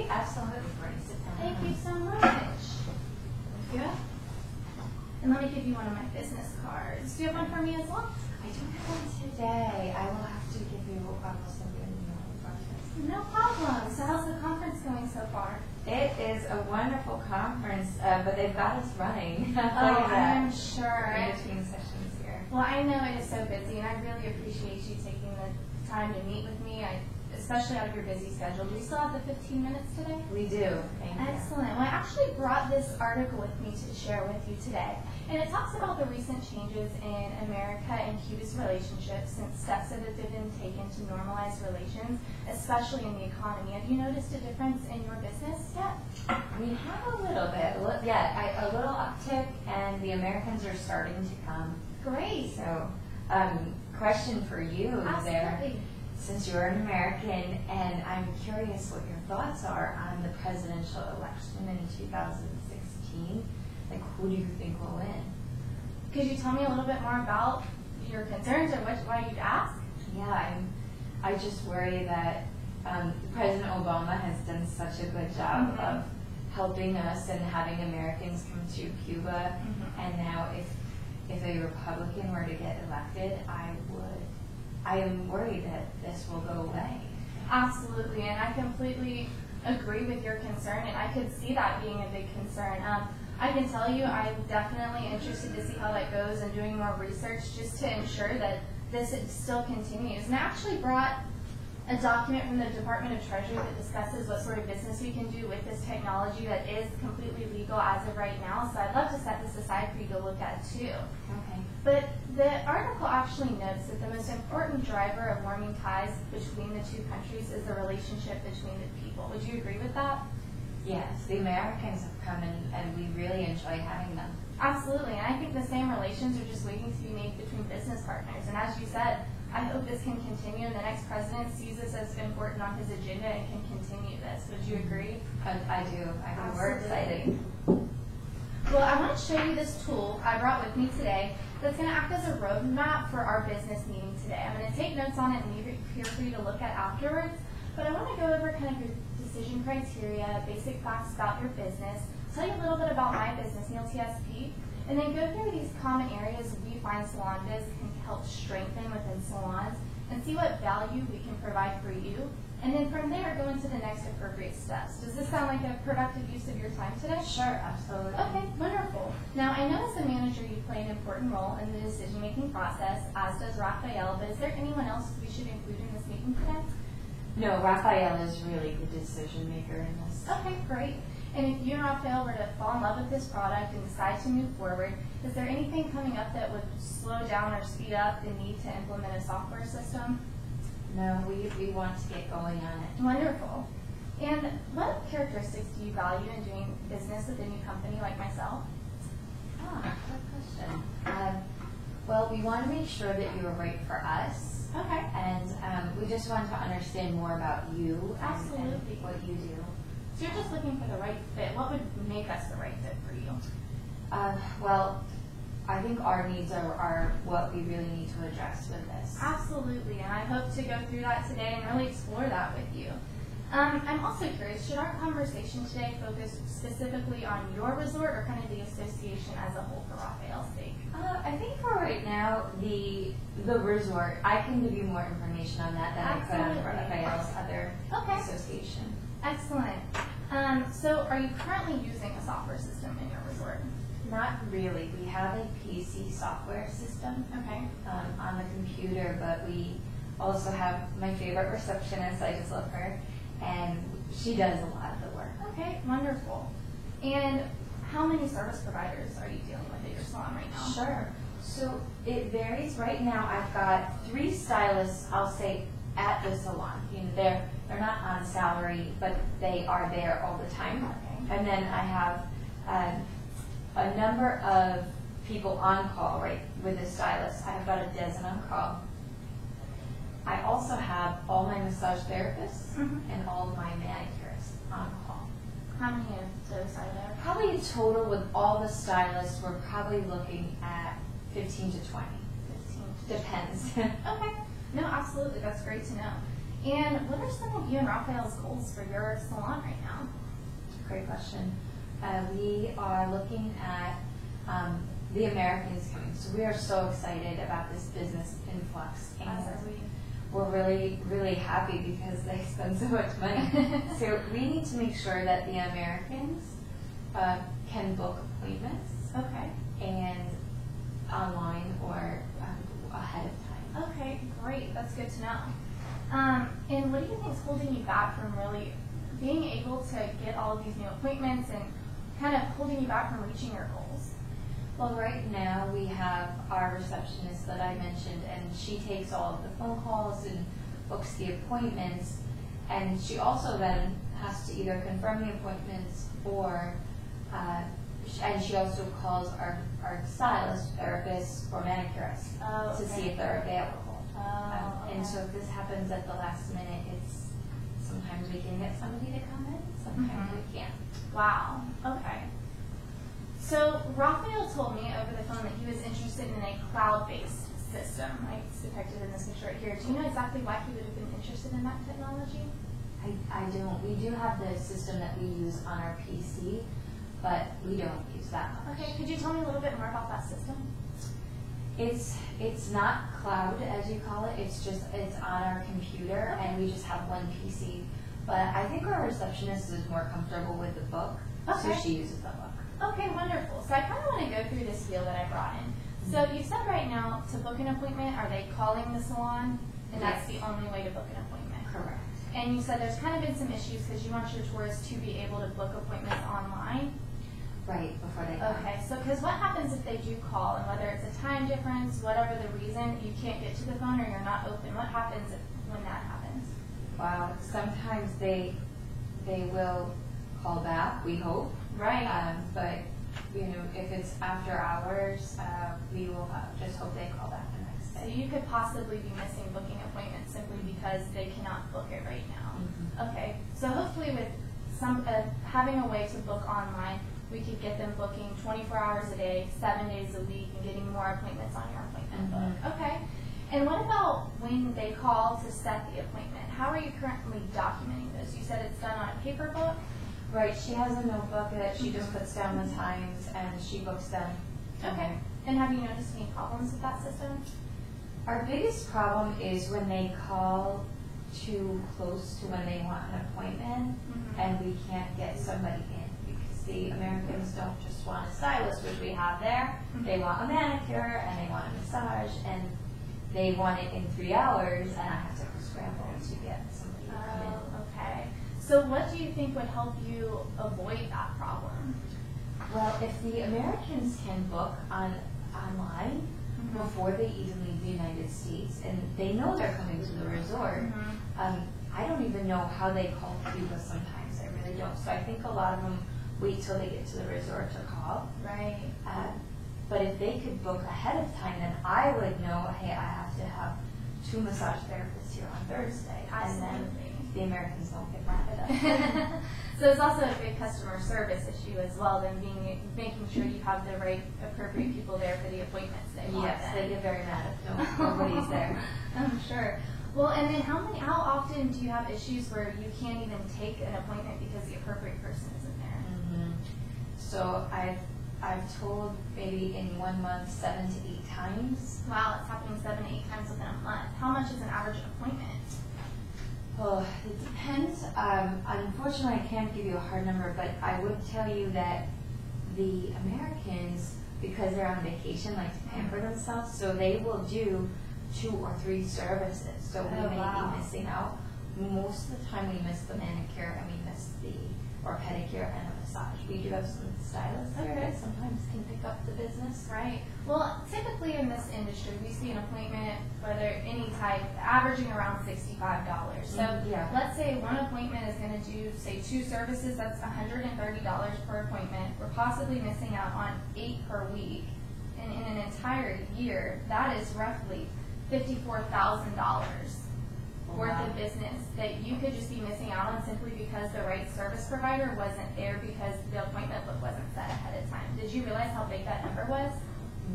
Okay, absolutely. Sit down. Thank you so much. Thank you. And let me give you one of my business cards. Do you have one for me as well? I don't have one today. I will have to give you almost something in the process. No problem. So how's the conference going so far? It is a wonderful conference, but they've got us running. I'm sure. In between sessions here. Well, I know it is so busy, and I really appreciate you taking the time to meet with me, especially out of your busy schedule. Do we still have the 15 minutes today? We do. Thank you. Excellent. Well, I actually brought this article with me to share with you today. And it talks about the recent changes in America and Cuba's relationship since steps that have been taken to normalize relations, especially in the economy. Have you noticed a difference in your business yet? We have a little bit. A little uptick, and the Americans are starting to come. Great. So, question for you there. Since you're an American, and I'm curious what your thoughts are on the presidential election in 2016. Like, who do you think will win? Could you tell me a little bit more about your concerns or why you'd ask? Yeah, I just worry that President Obama has done such a good job of helping us and having Americans come to Cuba. And now if a Republican were to get elected, I am worried that this will go away. Absolutely, and I completely agree with your concern, and I could see that being a big concern. I can tell you I'm definitely interested to see how that goes and doing more research just to ensure that this still continues. And I actually brought a document from the Department of Treasury that discusses what sort of business we can do with this technology that is completely legal as of right now. So I'd love to set this aside for you to look at too. Okay. But the article actually notes that the most important driver of warming ties between the two countries is the relationship between the people. Would you agree with that? Yes, the Americans have come and we really enjoy having them. Absolutely, and I think the same relations are just waiting to be made between business partners. And as you said, I hope this can continue and the next president sees this as important on his agenda and can continue this. Would you agree? I do. We're excited. Well, I want to show you this tool I brought with me today that's going to act as a roadmap for our business meeting today. I'm going to take notes on it and leave it here for you to look at afterwards. But I want to go over kind of your decision criteria, basic facts about your business, tell you a little bit about my business, ICSC, and then go through these common areas we find salon biz can help strengthen within salons and see what value we can provide for you. And then from there, go into the next appropriate steps. Does this sound like a productive use of your time today? Sure, absolutely. Okay, wonderful. Now, I know as a manager you play an important role in the decision-making process, as does Raphael, but is there anyone else we should include in this meeting today? No, Raphael is really the decision maker in this. Okay, great. And if you and Raphael were to fall in love with this product and decide to move forward, is there anything coming up that would slow down or speed up the need to implement a software system? No, we want to get going on it. Wonderful. And what characteristics do you value in doing business with a new company like myself? Good question. Well, we want to make sure that you are right for us. Okay. And we just want to understand more about you Absolutely. and what you do. So you're just looking for the right fit. What would make us the right fit for you? Well, I think our needs are what we really need to address with this. Absolutely, and I hope to go through that today and really explore that with you. I'm also curious, should our conversation today focus specifically on your resort or kind of the association as a whole for Raphael's sake? I think for right now, the resort, I can give you more information on that than I could on Raphael's other association. Excellent. So are you currently using a software system in your resort? Not really. We have a PC software system on the computer, but we also have my favorite receptionist. I just love her, and she does a lot of the work. Okay, wonderful. And how many service providers are you dealing with at your salon right now? Sure. So it varies. Right now, I've got 3 stylists, I'll say, at the salon. You know, they're not on salary, but they are there all the time. Okay. And then I have a number of people on call, right, with the stylist. I've got a dozen on call. I also have all my massage therapists and all of my manicurists on call. How many of those are there? Probably a total with all the stylists, we're probably looking at 15 to 20. 15 Depends. Okay. No, absolutely. That's great to know. And what are some of you and Raphael's goals for your salon right now? Great question. We are looking at the Americans coming. So we are so excited about this business influx. And As are we. we're really, really happy because they spend so much money. So we need to make sure that the Americans can book appointments. Okay. And online or ahead of time. Okay, great. That's good to know. And what do you think is holding you back from really being able to get all of these new appointments and kind of holding you back from reaching your goals? Well, right now we have our receptionist that I mentioned, and she takes all of the phone calls and books the appointments, and she also then has to either confirm the appointments or and she also calls our stylists, therapists, or manicurists to see if they're available. Okay. And so if this happens at the last minute, it's sometimes we can get somebody to come in, sometimes we can't. Wow. Okay. So Raphael told me over the phone that he was interested in a cloud-based system. It's depicted in this picture right here. Do you know exactly why he would have been interested in that technology? I don't. We do have the system that we use on our PC, but we don't use that much. Okay, could you tell me a little bit more about that system? It's not cloud, as you call it. It's on our computer, and we just have one PC. But I think our receptionist is more comfortable with the book, so she uses the book. Okay, wonderful. So I kind of want to go through this deal that I brought in. So you said right now to book an appointment, are they calling the salon? And that's the only way to book an appointment? Correct. And you said there's kind of been some issues because you want your tourists to be able to book appointments online. Right, before they come. Okay, so because what happens if they do call, and whether it's a time difference, whatever the reason, you can't get to the phone or you're not open, what happens when that happens? Wow, sometimes they will call back, we hope. Right. But, if it's after hours, we will just hope they call back the next So day. you could possibly be missing booking appointments simply because they cannot book it right now. Okay, so hopefully with having a way to book online, we could get them booking 24 hours a day, 7 days a week, and getting more appointments on your appointment book. Okay. And what about when they call to set the appointment? How are you currently documenting those? You said it's done on a paper book? Right, she has a notebook that she just puts down the times and she books them. Okay. And have you noticed any problems with that system? Our biggest problem is when they call too close to when they want an appointment and we can't get somebody in because the Americans don't just want a stylist, which we have there. They want a manicure and they want a massage and they want it in 3 hours and I have to scramble to get somebody to come in. Okay. So what do you think would help you avoid that problem? Well, if the Americans can book online before they even leave the United States, and they know they're coming to the resort, I don't even know how they call Cuba sometimes. I really don't. So I think a lot of them wait till they get to the resort to call. Right. But if they could book ahead of time, then I would know, hey, I have to have 2 massage therapists here on Thursday. Absolutely. And then the Americans don't get mad at us. So it's also a big customer service issue as well, than making sure you have the right appropriate people there for the appointments they want. Yes, they get very mad if nobody's there. I'm sure. Well, and then how often do you have issues where you can't even take an appointment because the appropriate person isn't there? So I've told maybe in 1 month 7 to 8 times. Wow, it's happening 7 to 8 times within a month. How much is an average appointment? Well, it depends. Unfortunately, I can't give you a hard number, but I would tell you that the Americans, because they're on vacation, like to pamper themselves, so they will do 2 or 3 services. So we may be missing out. Most of the time we miss the manicure and we miss or pedicure and a massage. We do have some stylists there that sometimes can pick up the business. Right. Well, typically in this industry, we see an appointment, whether any type, averaging around $65. So let's say one appointment is going to do, say, 2 services. That's $130 per appointment. We're possibly missing out on 8 per week. And in an entire year, that is roughly $54,000 worth of business that you could just be missing out on simply because the right service provider wasn't there because the appointment book wasn't set ahead of time. Did you realize how big that number was?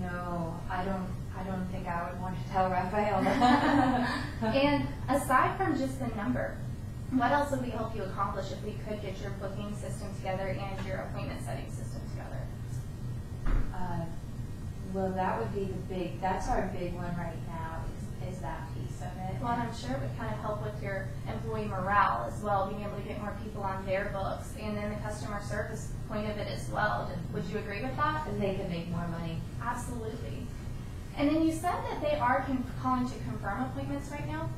No, I don't I don't think I would want to tell Raphael that. And aside from just the number, what else would we help you accomplish if we could get your booking system together and your appointment setting system together? Well, that would be that's our big one right now, is that piece of it. Well, and I'm sure it would kind of help with your employee morale as well, being able to get more people on their books, and then the customer service point of it as well. Would you agree with that? And they could make more money. Absolutely. And then you said that they are calling to confirm appointments right now?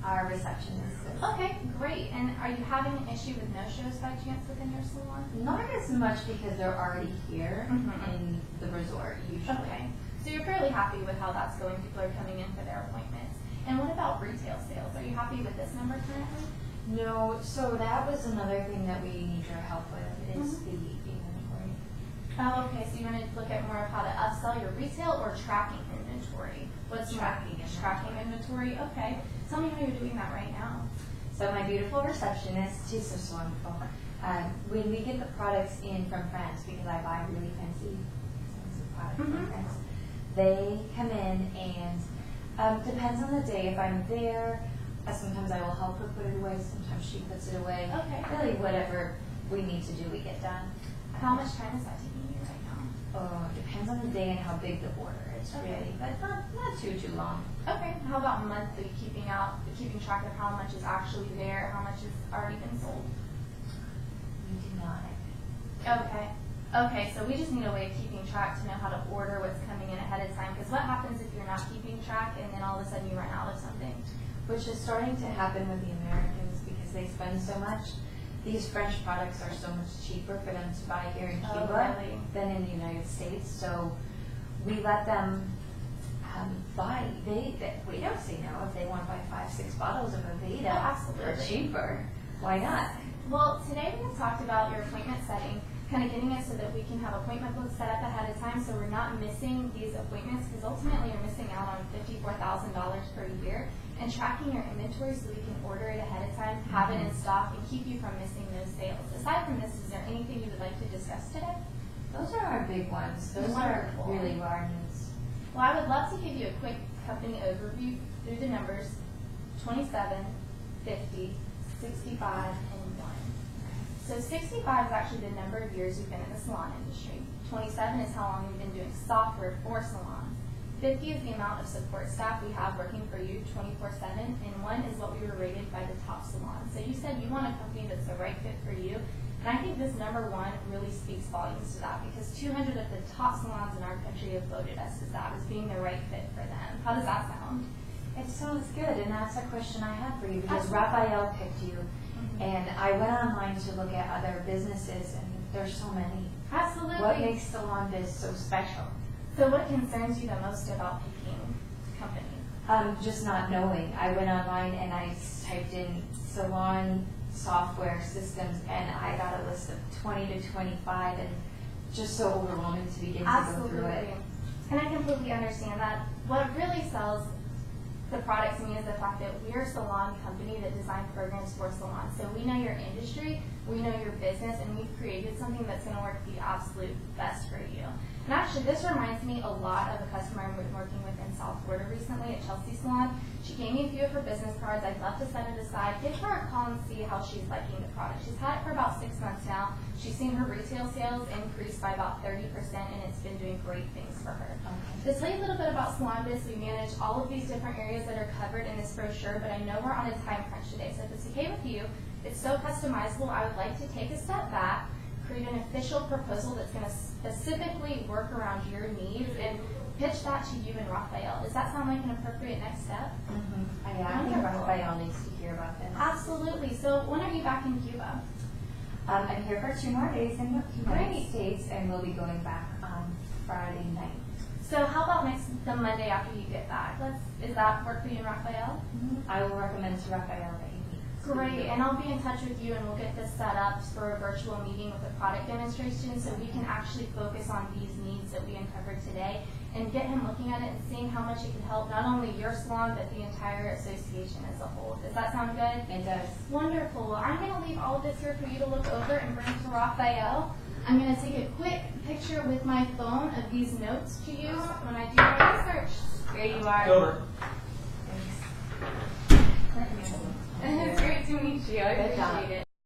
Our receptionist. Okay, great. And are you having an issue with no-shows by chance within your salon? Not as much because they're already here Mhm. in the resort usually. Okay. So you're fairly happy with how that's going. People are coming in for their appointments. And what about retail sales? Are you happy with this number currently? No, so that was another thing that we need your help with is Mhm. the inventory. Oh, okay. So you want to look at more of how to upsell your retail or tracking inventory? What's Tracking inventory. Tracking inventory. Okay. Tell me how you're doing that right now. So my beautiful receptionist, she's so wonderful. When we get the products in from France, because I buy really fancy expensive products from Mhm. France, they come in and depends on the day. If I'm there, sometimes I will help her put it away. Sometimes she puts it away. Okay. Really, whatever we need to do, we get done. How much time is that taking you right now? Oh, it depends on the day and how big the order is, Okay. really, but not too long. Okay. How about monthly, keeping track of how much is actually there, how much has already been sold? We do not. Okay. Okay, so we just need a way of keeping track to know how to order what's coming in ahead of time. Because what happens if you're not keeping track and then all of a sudden you run out of something? Which is starting to happen with the Americans because they spend so much. These French products are so much cheaper for them to buy here in Oh, Cuba really? than in the United States. So we let them buy. We don't say no if they want to buy 5-6 bottles of Aveda Oh, absolutely. for cheaper. Why not? Well, today we have talked about your appointment setting, kind of getting it so that we can have appointment books set up ahead of time so we're not missing these appointments because ultimately you're missing out on $54,000 per year, and tracking your inventory so we can order it ahead of time, have it in stock, and keep you from missing those sales. Aside from this, is there anything you would like to discuss today? Those are our big ones. Those Wonderful. are really our needs. Well, I would love to give you a quick company overview through the numbers 27, 50, 65, and 1. So 65 is actually the number of years you've been in the salon industry. 27 is how long you've been doing software for salons. 50 is the amount of support staff we have working for you 24/7, and 1 is what we were rated by the top salons. So you said you want a company that's the right fit for you, and I think this number 1 really speaks volumes to that because 200 of the top salons in our country have voted us as that, as being the right fit for them. How does that sound? It sounds good, and that's a question I had for you because Absolutely. Raphael picked you, and I went online to look at other businesses, and there's so many. Absolutely. What makes Salon Biz so special? So what concerns you the most about picking companies? Just not knowing. I went online and I typed in salon software systems, and I got a list of 20 to 25, and just so overwhelming to begin to go through it. Absolutely. And I completely understand that. What really sells the product to me is the fact that we're a salon company that design programs for salons. So we know your industry, we know your business, and we've created something that's going to work the absolute best for you. And actually, this reminds me a lot of a customer I'm working with in South Florida recently at Chelsea Salon. She gave me a few of her business cards. I'd love to set it aside. Give her a call and see how she's liking the product. She's had it for about 6 months now. She's seen her retail sales increase by about 30%, and it's been doing great things for her. To tell you a little bit about Salon Biz, we manage all of these different areas that are covered in this brochure, but I know we're on a time crunch today. So if it's okay with you, it's so customizable, I would like to take a step back, create an official proposal that's going to specifically work around your needs, and pitch that to you and Raphael. Does that sound like an appropriate next step? I think Wonderful. Raphael needs to hear about this. Absolutely. So when are you back in Cuba? I'm here for 2 more days in the United Great. States, and we'll be going back on Friday night. So how about the Monday after you get back? Is that work for you and Raphael? I will recommend to Raphael that you meet. Great, and I'll be in touch with you and we'll get this set up for a virtual meeting with a product demonstration so we can actually focus on these needs that we uncovered today and get him looking at it and seeing how much it can help not only your salon but the entire association as a whole. Does that sound good? It does. Wonderful. Well, I'm going to leave all of this here for you to look over and bring to Raphael. I'm going to take a quick picture with my phone of these notes to use when I do my research. you are. Over. Thanks. It's great to meet you. I Good job. appreciate it.